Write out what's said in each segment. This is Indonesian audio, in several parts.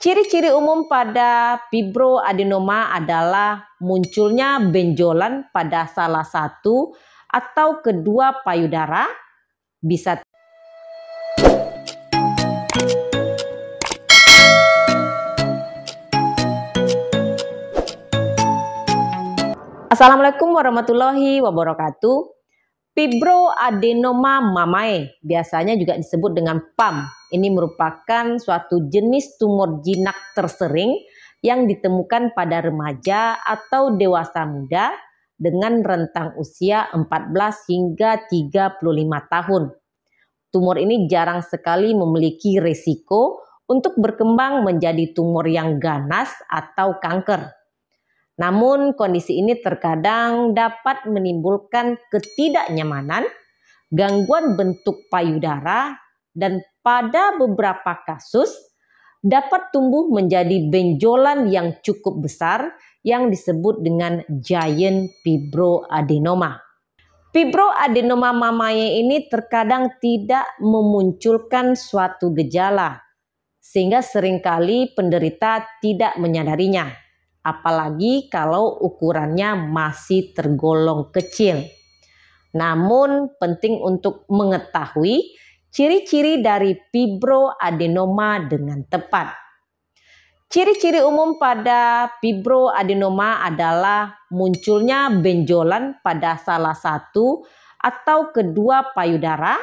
Ciri-ciri umum pada fibroadenoma adalah munculnya benjolan pada salah satu atau kedua payudara, bisa Assalamualaikum warahmatullahi wabarakatuh. Fibroadenoma mamae, biasanya juga disebut dengan PAM. Ini merupakan suatu jenis tumor jinak tersering yang ditemukan pada remaja atau dewasa muda dengan rentang usia 14 hingga 35 tahun. Tumor ini jarang sekali memiliki resiko untuk berkembang menjadi tumor yang ganas atau kanker. Namun kondisi ini terkadang dapat menimbulkan ketidaknyamanan, gangguan bentuk payudara, dan pada beberapa kasus dapat tumbuh menjadi benjolan yang cukup besar yang disebut dengan giant fibroadenoma. Fibroadenoma mamae ini terkadang tidak memunculkan suatu gejala, sehingga seringkali penderita tidak menyadarinya. Apalagi kalau ukurannya masih tergolong kecil. Namun penting untuk mengetahui ciri-ciri dari fibroadenoma dengan tepat. Ciri-ciri umum pada fibroadenoma adalah munculnya benjolan pada salah satu atau kedua payudara,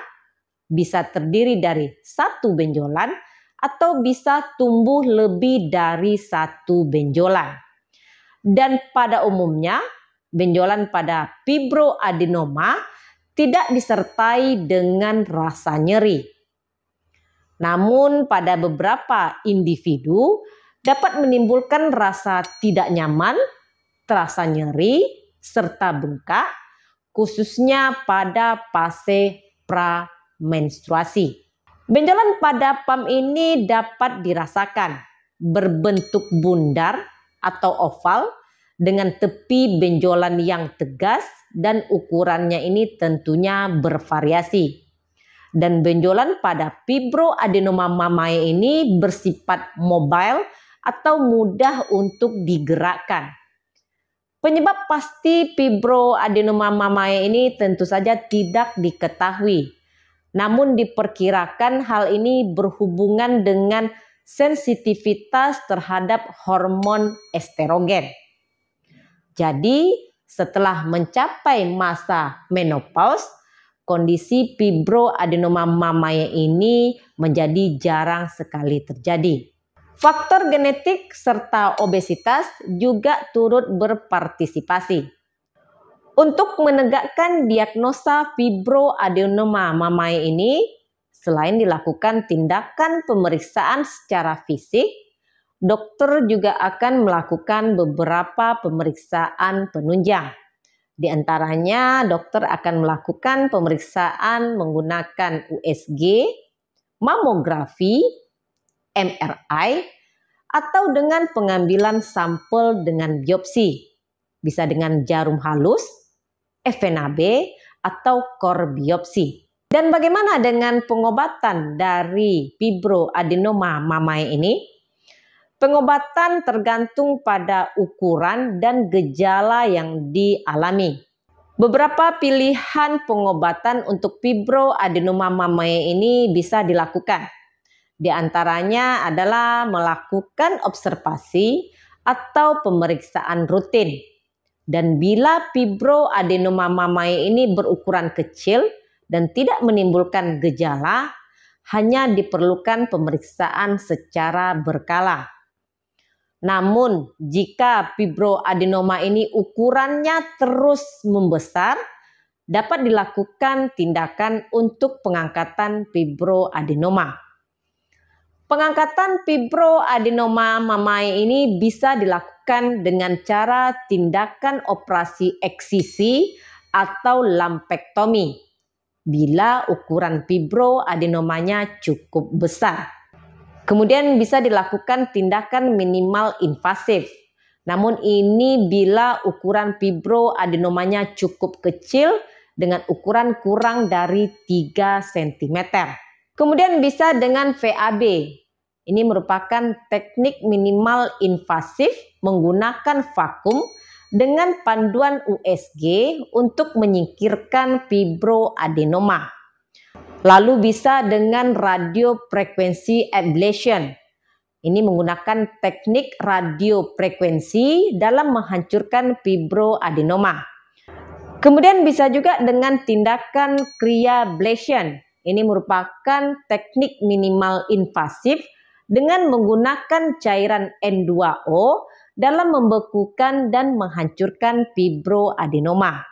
bisa terdiri dari satu benjolan atau bisa tumbuh lebih dari satu benjolan. Dan pada umumnya benjolan pada fibroadenoma tidak disertai dengan rasa nyeri. Namun pada beberapa individu dapat menimbulkan rasa tidak nyaman, terasa nyeri, serta bengkak, khususnya pada fase pramenstruasi. Benjolan pada PAM ini dapat dirasakan berbentuk bundar atau oval dengan tepi benjolan yang tegas dan ukurannya ini tentunya bervariasi. Dan benjolan pada fibroadenoma mamae ini bersifat mobile atau mudah untuk digerakkan. Penyebab pasti fibroadenoma mamae ini tentu saja tidak diketahui. Namun diperkirakan hal ini berhubungan dengan sensitivitas terhadap hormon estrogen. Jadi, setelah mencapai masa menopause, kondisi fibroadenoma mamae ini menjadi jarang sekali terjadi. Faktor genetik serta obesitas juga turut berpartisipasi. Untuk menegakkan diagnosa fibroadenoma mamae ini, selain dilakukan tindakan pemeriksaan secara fisik, dokter juga akan melakukan beberapa pemeriksaan penunjang. Di antaranya, dokter akan melakukan pemeriksaan menggunakan USG, mamografi, MRI, atau dengan pengambilan sampel dengan biopsi. Bisa dengan jarum halus, FNAB, atau core biopsi. Dan bagaimana dengan pengobatan dari fibroadenoma mamae ini? Pengobatan tergantung pada ukuran dan gejala yang dialami. Beberapa pilihan pengobatan untuk fibroadenoma mamae ini bisa dilakukan. Di antaranya adalah melakukan observasi atau pemeriksaan rutin. Dan bila fibroadenoma mamae ini berukuran kecil dan tidak menimbulkan gejala, hanya diperlukan pemeriksaan secara berkala. Namun, jika fibroadenoma ini ukurannya terus membesar, dapat dilakukan tindakan untuk pengangkatan fibroadenoma. Pengangkatan fibroadenoma mamae ini bisa dilakukan dengan cara tindakan operasi eksisi atau lumpektomi bila ukuran fibroadenomanya cukup besar. Kemudian bisa dilakukan tindakan minimal invasif. Namun ini bila ukuran fibroadenomanya cukup kecil dengan ukuran kurang dari 3 cm. Kemudian bisa dengan VAB Ini merupakan teknik minimal invasif menggunakan vakum dengan panduan USG untuk menyingkirkan fibroadenoma. Lalu bisa dengan radiofrequency ablation. Ini menggunakan teknik radiofrekuensi dalam menghancurkan fibroadenoma. Kemudian bisa juga dengan tindakan cryoablation. Ini merupakan teknik minimal invasif dengan menggunakan cairan N2O dalam membekukan dan menghancurkan fibroadenoma.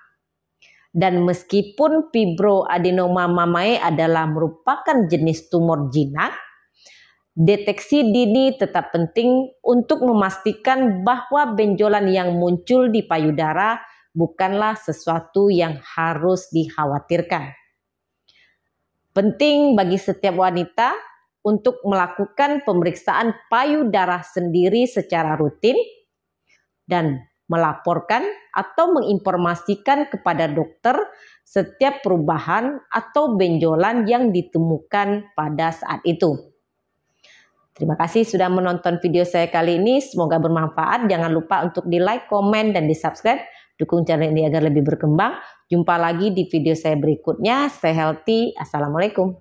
Dan meskipun fibroadenoma mamae adalah merupakan jenis tumor jinak, deteksi dini tetap penting untuk memastikan bahwa benjolan yang muncul di payudara bukanlah sesuatu yang harus dikhawatirkan. Penting bagi setiap wanita untuk melakukan pemeriksaan payudara sendiri secara rutin dan melaporkan atau menginformasikan kepada dokter setiap perubahan atau benjolan yang ditemukan pada saat itu. Terima kasih sudah menonton video saya kali ini, semoga bermanfaat. Jangan lupa untuk di like, komen, dan di subscribe. Dukung channel ini agar lebih berkembang. Jumpa lagi di video saya berikutnya. Stay healthy. Assalamualaikum.